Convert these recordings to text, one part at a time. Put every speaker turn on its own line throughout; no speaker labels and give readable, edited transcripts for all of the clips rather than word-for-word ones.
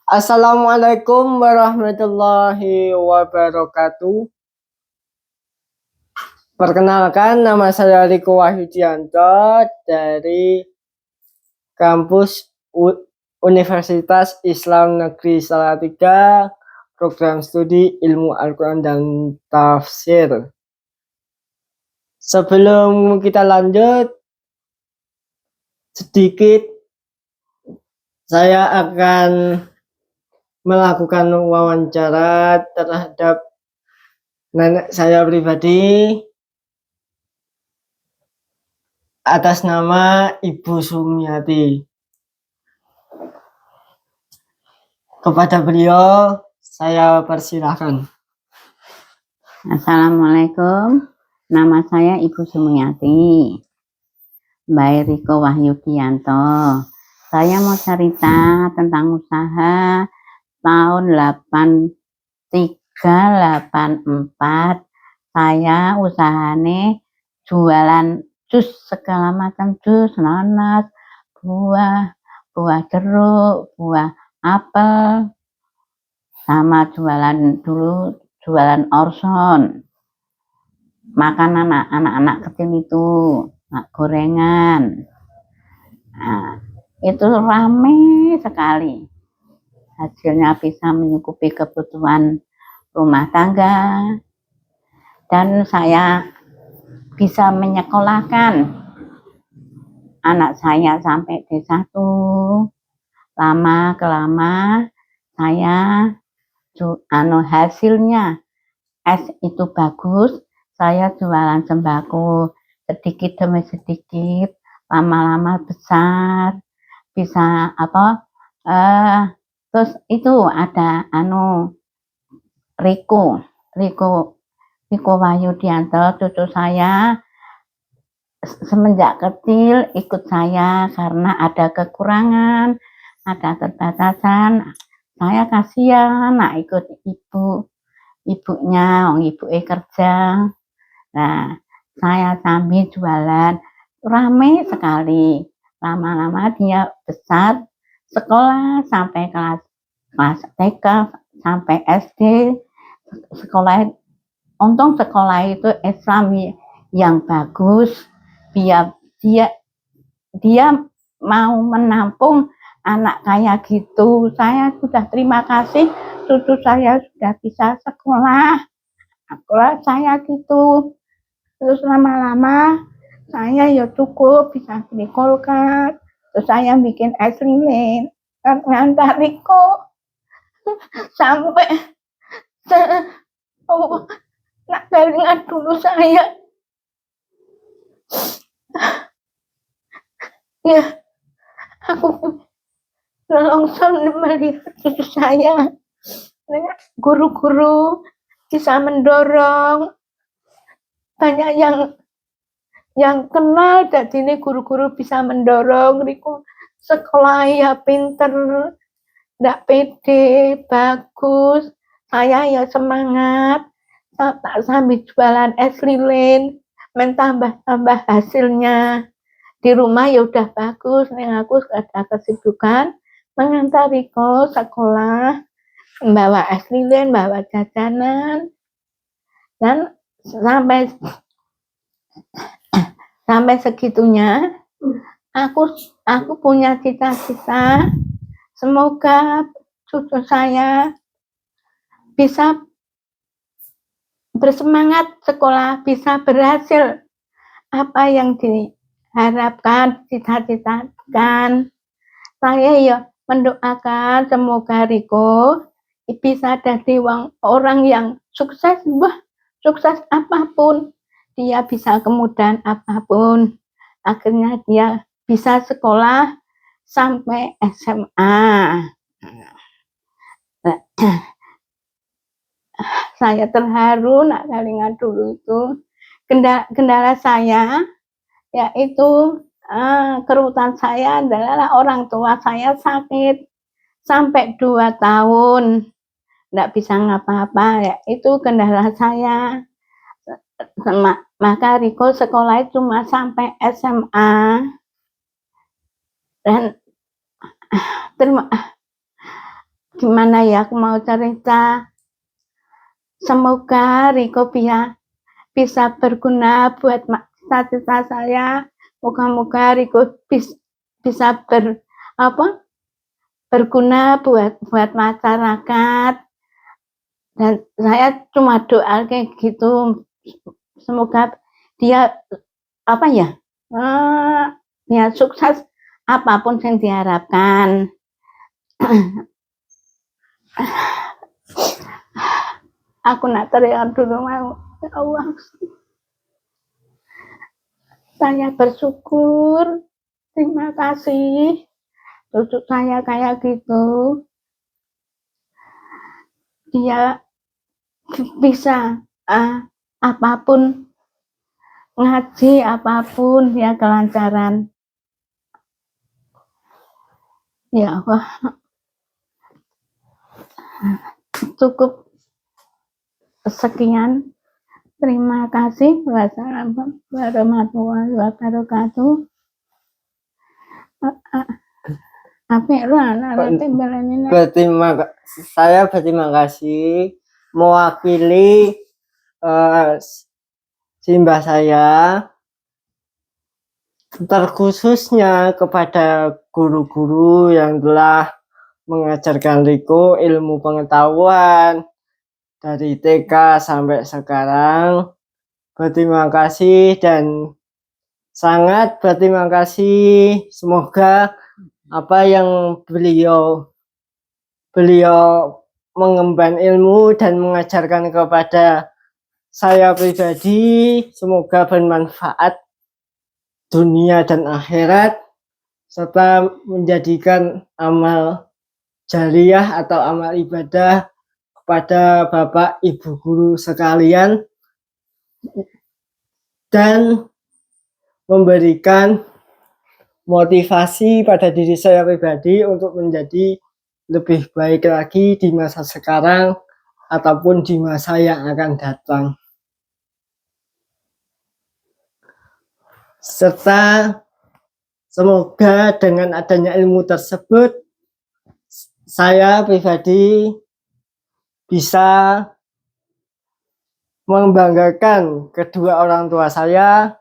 Assalamualaikum warahmatullahi wabarakatuh. Perkenalkan, nama saya Riko Wahyudianto dari kampus Universitas Islam Negeri Salatiga, program studi Ilmu Al-Quran dan Tafsir. Sebelum kita lanjut, sedikit saya akan melakukan wawancara terhadap nenek saya pribadi atas nama Ibu Sumiati. Kepada beliau saya persilahkan.
Assalamualaikum, nama saya Ibu Sumiati, Mbak Riko Wahyudianto. Saya mau cerita tentang usaha tahun 83-84. Saya usahane jualan jus, segala macam jus, nanas, buah jeruk, buah apel, sama jualan orson, makanan anak-anak kecil itu, gorengan. Nah, itu rame sekali. Hasilnya bisa mencukupi kebutuhan rumah tangga, dan saya bisa menyekolahkan anak saya sampai D1. Lama kelama saya hasilnya itu bagus. Saya jualan sembako sedikit demi sedikit, lama-lama besar, bisa terus itu ada Riko Wahyudianto, cucu saya, semenjak kecil ikut saya karena ada kekurangan, ada keterbatasan. Saya kasihan ikut ibunya, ibunya kerja. Nah, saya sambil jualan, ramai sekali. Lama-lama dia besar, sekolah sampai kelas TK sampai SD. Untung sekolah itu Islam yang bagus, biar dia mau menampung anak kayak gitu. Saya sudah terima kasih, cucu saya sudah bisa sekolah saya gitu. Terus lama-lama saya ya cukup bisa beli kulkas, terus saya bikin es lilin ngantar Riko sampai nak ingat dulu saya ya, aku langsung melihat cucu saya, guru-guru bisa mendorong, banyak yang kenal. Jadi ini guru-guru bisa mendorong Riko sekolah ya pinter, ndak pede, bagus. Saya ya semangat, tak sambil jualan es lilin, mentambah hasilnya. Di rumah ya udah bagus, aku ada kesibukan mengantar Riko sekolah, membawa es lilin, bawa jajanan, dan sampai segitunya aku punya cita-cita, semoga cucu saya bisa bersemangat sekolah, bisa berhasil apa yang diharapkan, cita-citakan. Saya ya mendoakan semoga Riko bisa jadi orang yang sukses, sukses apapun, dia bisa kemudahan apapun, akhirnya dia bisa sekolah sampai SMA. Saya terharu nak kalian dulu itu. Kendala saya yaitu kerutan saya adalah orang tua saya sakit sampai 2 tahun, tidak bisa ngapa-apa, ya itu kendala saya. Maka Riko sekolah cuma sampai SMA, dan gimana ya aku mau cerita. Semoga Riko bisa berguna buat cita-cita saya. Moga-moga Riko bisa berguna buat masyarakat. Dan saya cuma doa kayak gitu. Semoga dia dia sukses apapun yang diharapkan. Aku nak teriak dulu mau. Ya Allah. Saya bersyukur. Terima kasih. Cucu saya kayak gitu. Dia bisa apapun, ngaji apapun dia kelancaran. Ya Allah. Cukup sekian. Terima kasih. Wassalamualaikum warahmatullahi wabarakatuh.
Saya berterima kasih mewakili simbah saya, terkhususnya kepada guru-guru yang telah mengajarkan Riko ilmu pengetahuan dari TK sampai sekarang. Berterima kasih dan sangat berterima kasih. Semoga apa yang beliau mengemban ilmu dan mengajarkan kepada saya pribadi, semoga bermanfaat dunia dan akhirat, serta menjadikan amal jariah atau amal ibadah kepada Bapak Ibu guru sekalian, dan memberikan motivasi pada diri saya pribadi untuk menjadi lebih baik lagi di masa sekarang ataupun di masa yang akan datang. Serta semoga dengan adanya ilmu tersebut saya pribadi bisa membanggakan kedua orang tua saya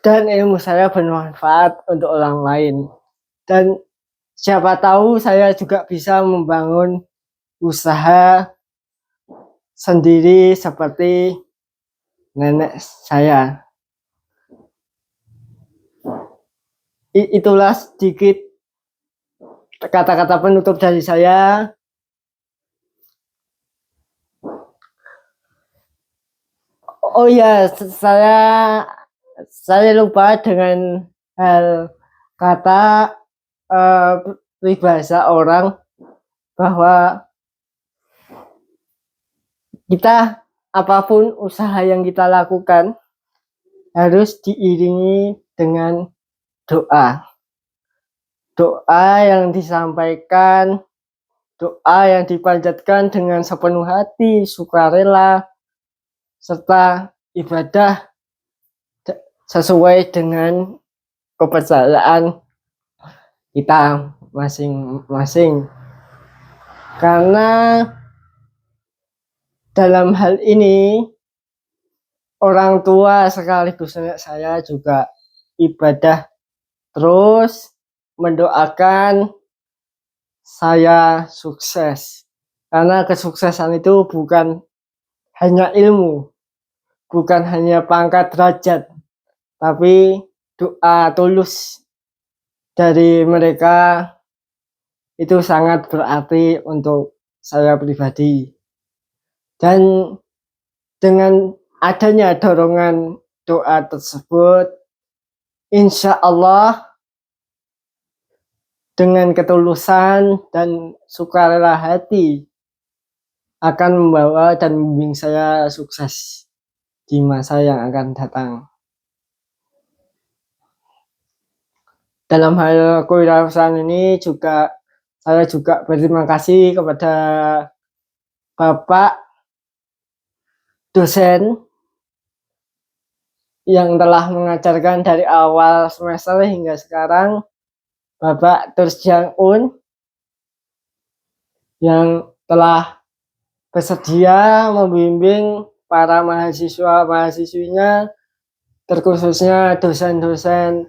dan ilmu saya bermanfaat untuk orang lain. Dan siapa tahu saya juga bisa membangun usaha sendiri seperti nenek saya. Itulah sedikit kata-kata penutup dari saya. Oh ya, saya lupa dengan hal kata peribahasa orang bahwa kita apapun usaha yang kita lakukan harus diiringi dengan doa. Doa yang disampaikan, doa yang dipanjatkan dengan sepenuh hati, sukarela, serta ibadah sesuai dengan kepercayaan kita masing-masing. Karena dalam hal ini orang tua sekaligus nenek saya juga ibadah terus mendoakan saya sukses. Karena kesuksesan itu bukan hanya ilmu, bukan hanya pangkat derajat, tapi doa tulus dari mereka itu sangat berarti untuk saya pribadi. Dan dengan adanya dorongan doa tersebut, insya Allah dengan ketulusan dan sukarela hati akan membawa dan membimbing saya sukses di masa yang akan datang. Dalam hal kewirausahaan ini saya juga berterima kasih kepada Bapak dosen yang telah mengajarkan dari awal semester hingga sekarang, Bapak Tursyang Un, yang telah bersedia membimbing para mahasiswa-mahasiswinya, terkhususnya dosen-dosen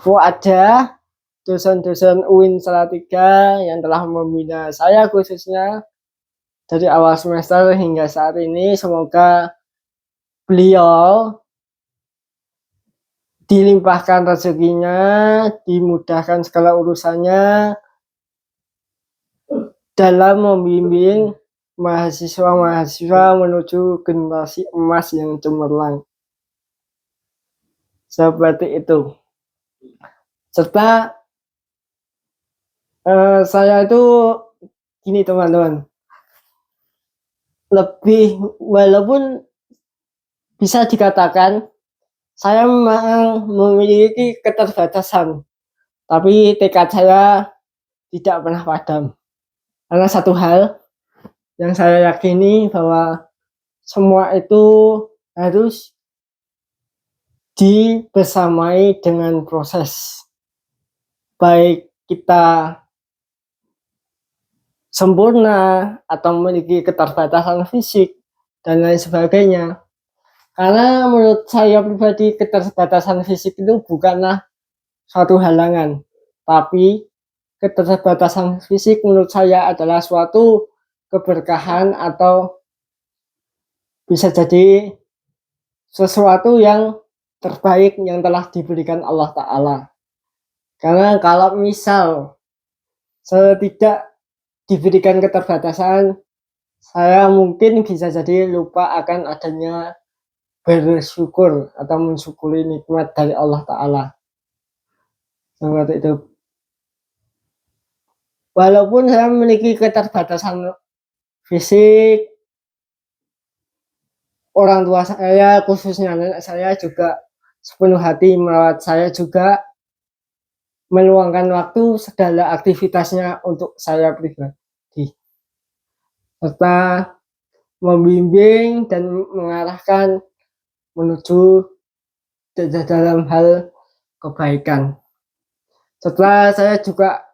Fuada, dosen-dosen UIN Salatiga yang telah membina saya khususnya dari awal semester hingga saat ini. Semoga beliau dilimpahkan rezekinya, dimudahkan segala urusannya dalam membimbing mahasiswa-mahasiswa menuju generasi emas yang cemerlang. Seperti itu. Serta saya itu gini teman-teman, lebih walaupun bisa dikatakan saya memang memiliki keterbatasan, tapi tekad saya tidak pernah padam. Karena satu hal yang saya yakini bahwa semua itu harus dibersamai dengan proses. Baik kita sempurna atau memiliki keterbatasan fisik dan lain sebagainya. Karena menurut saya pribadi keterbatasan fisik itu bukanlah suatu halangan, tapi keterbatasan fisik menurut saya adalah suatu keberkahan atau bisa jadi sesuatu yang terbaik yang telah diberikan Allah Ta'ala. Karena kalau misal saya tidak diberikan keterbatasan, saya mungkin bisa jadi lupa akan adanya bersyukur atau mensyukuri nikmat dari Allah Ta'ala. Seperti itu. Walaupun saya memiliki keterbatasan fisik, orang tua saya khususnya anak saya juga sepenuh hati merawat saya, juga meluangkan waktu segala aktivitasnya untuk saya pribadi, serta membimbing dan mengarahkan menuju dalam hal kebaikan. Setelah saya juga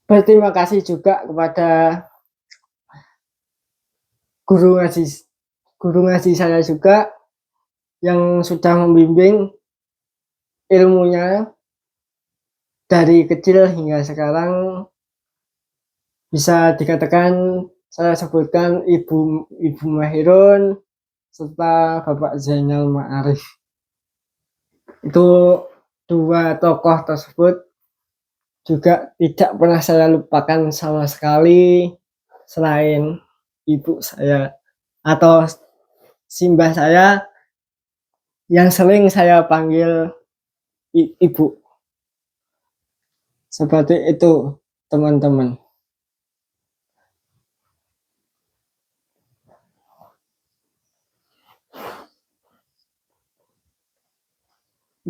berterima kasih juga kepada guru ngaji saya juga yang sudah membimbing ilmunya dari kecil hingga sekarang. Bisa dikatakan saya sebutkan Ibu Mahirun serta Bapak Zainal Ma'arif. Itu dua tokoh tersebut juga tidak pernah saya lupakan sama sekali, selain ibu saya atau simbah saya yang sering saya panggil ibu. Seperti itu teman-teman.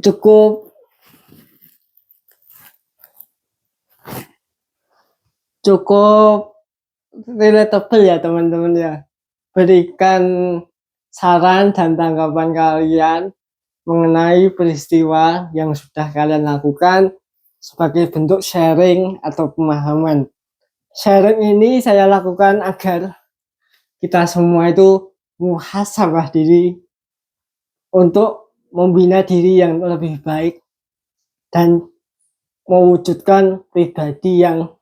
Cukup relatable ya teman-teman ya. Berikan saran dan tanggapan kalian mengenai peristiwa yang sudah kalian lakukan sebagai bentuk sharing atau pemahaman. Sharing ini saya lakukan agar kita semua itu muhasabah diri untuk membina diri yang lebih baik dan mewujudkan pribadi yang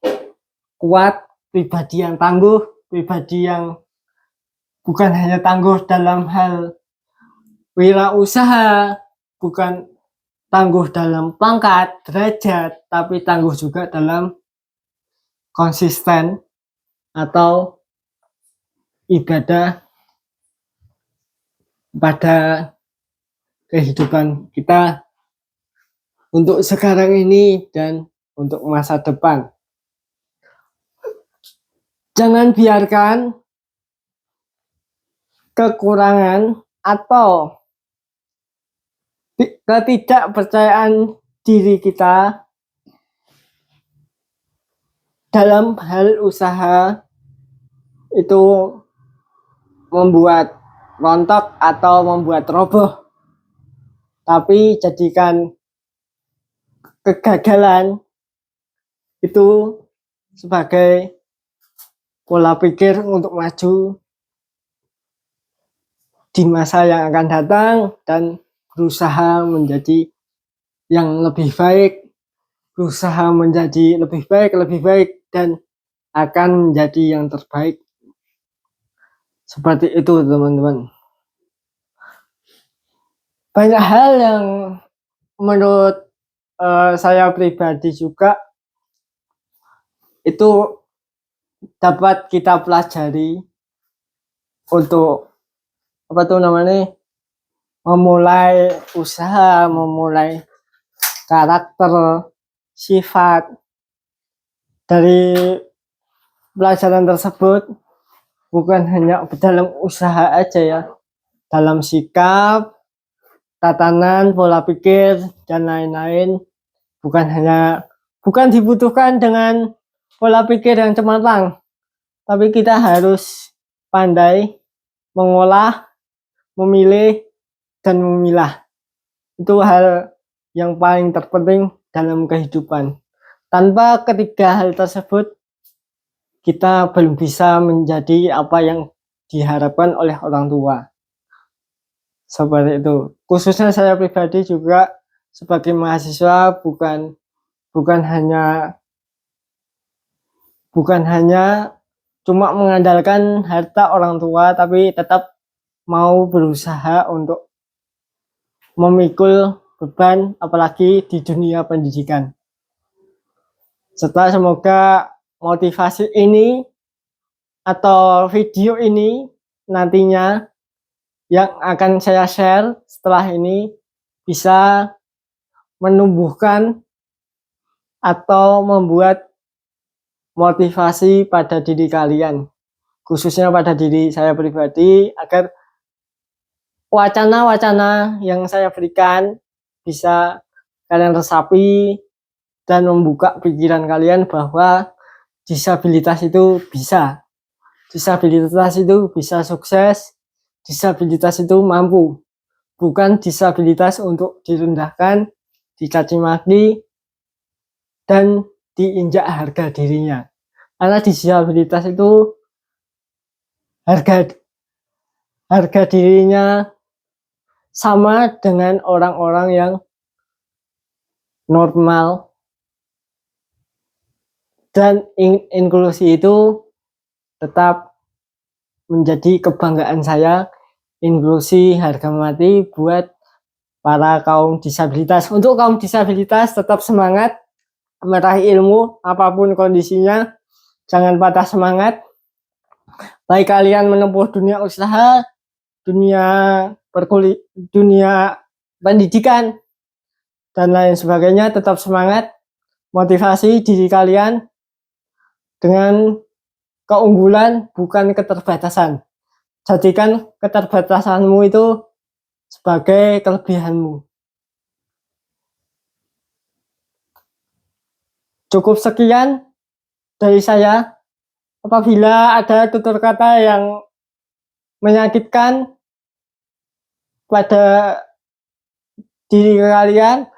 kuat, pribadi yang tangguh, pribadi yang bukan hanya tangguh dalam hal wirausaha, bukan tangguh dalam pangkat, derajat, tapi tangguh juga dalam konsisten atau ibadah pada kehidupan kita untuk sekarang ini dan untuk masa depan. Jangan biarkan kekurangan atau ketidakpercayaan diri kita dalam hal usaha itu membuat rontok atau membuat roboh, tapi jadikan kegagalan itu sebagai pola pikir untuk maju di masa yang akan datang dan berusaha menjadi yang lebih baik, berusaha menjadi lebih baik dan akan menjadi yang terbaik. Seperti itu teman-teman. Banyak hal yang menurut saya pribadi juga itu dapat kita pelajari untuk memulai usaha, memulai karakter, sifat. Dari pelajaran tersebut bukan hanya dalam usaha aja ya, dalam sikap, tatanan, pola pikir dan lain-lain. Bukan dibutuhkan dengan pola pikir yang cemerlang, tapi kita harus pandai mengolah, memilih, dan memilah. Itu hal yang paling terpenting dalam kehidupan. Tanpa ketiga hal tersebut, kita belum bisa menjadi apa yang diharapkan oleh orang tua. Seperti itu. Khususnya saya pribadi juga sebagai mahasiswa bukan hanya cuma mengandalkan harta orang tua, tapi tetap mau berusaha untuk memikul beban, apalagi di dunia pendidikan. Semoga motivasi ini atau video ini nantinya yang akan saya share setelah ini bisa menumbuhkan atau membuat motivasi pada diri kalian, khususnya pada diri saya pribadi, agar wacana-wacana yang saya berikan bisa kalian resapi dan membuka pikiran kalian bahwa disabilitas itu bisa sukses, disabilitas itu mampu, bukan disabilitas untuk direndahkan, dicaci maki, dan diinjak harga dirinya. Karena disabilitas itu harga dirinya sama dengan orang-orang yang normal, dan inklusi itu tetap menjadi kebanggaan saya. Inklusi harga mati buat para kaum disabilitas. Untuk kaum disabilitas tetap semangat meraih ilmu apapun kondisinya, jangan patah semangat. Baik kalian menempuh dunia usaha, dunia pendidikan dan lain sebagainya, tetap semangat, motivasi diri kalian dengan keunggulan bukan keterbatasan. Jadikan keterbatasanmu itu sebagai kelebihanmu. Cukup sekian dari saya. Apabila ada tutur kata yang menyakitkan pada diri kalian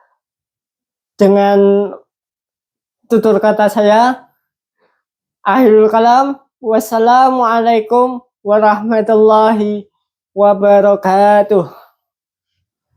dengan tutur kata saya, akhirul kalam, wassalamualaikum warahmatullahi wabarakatuh.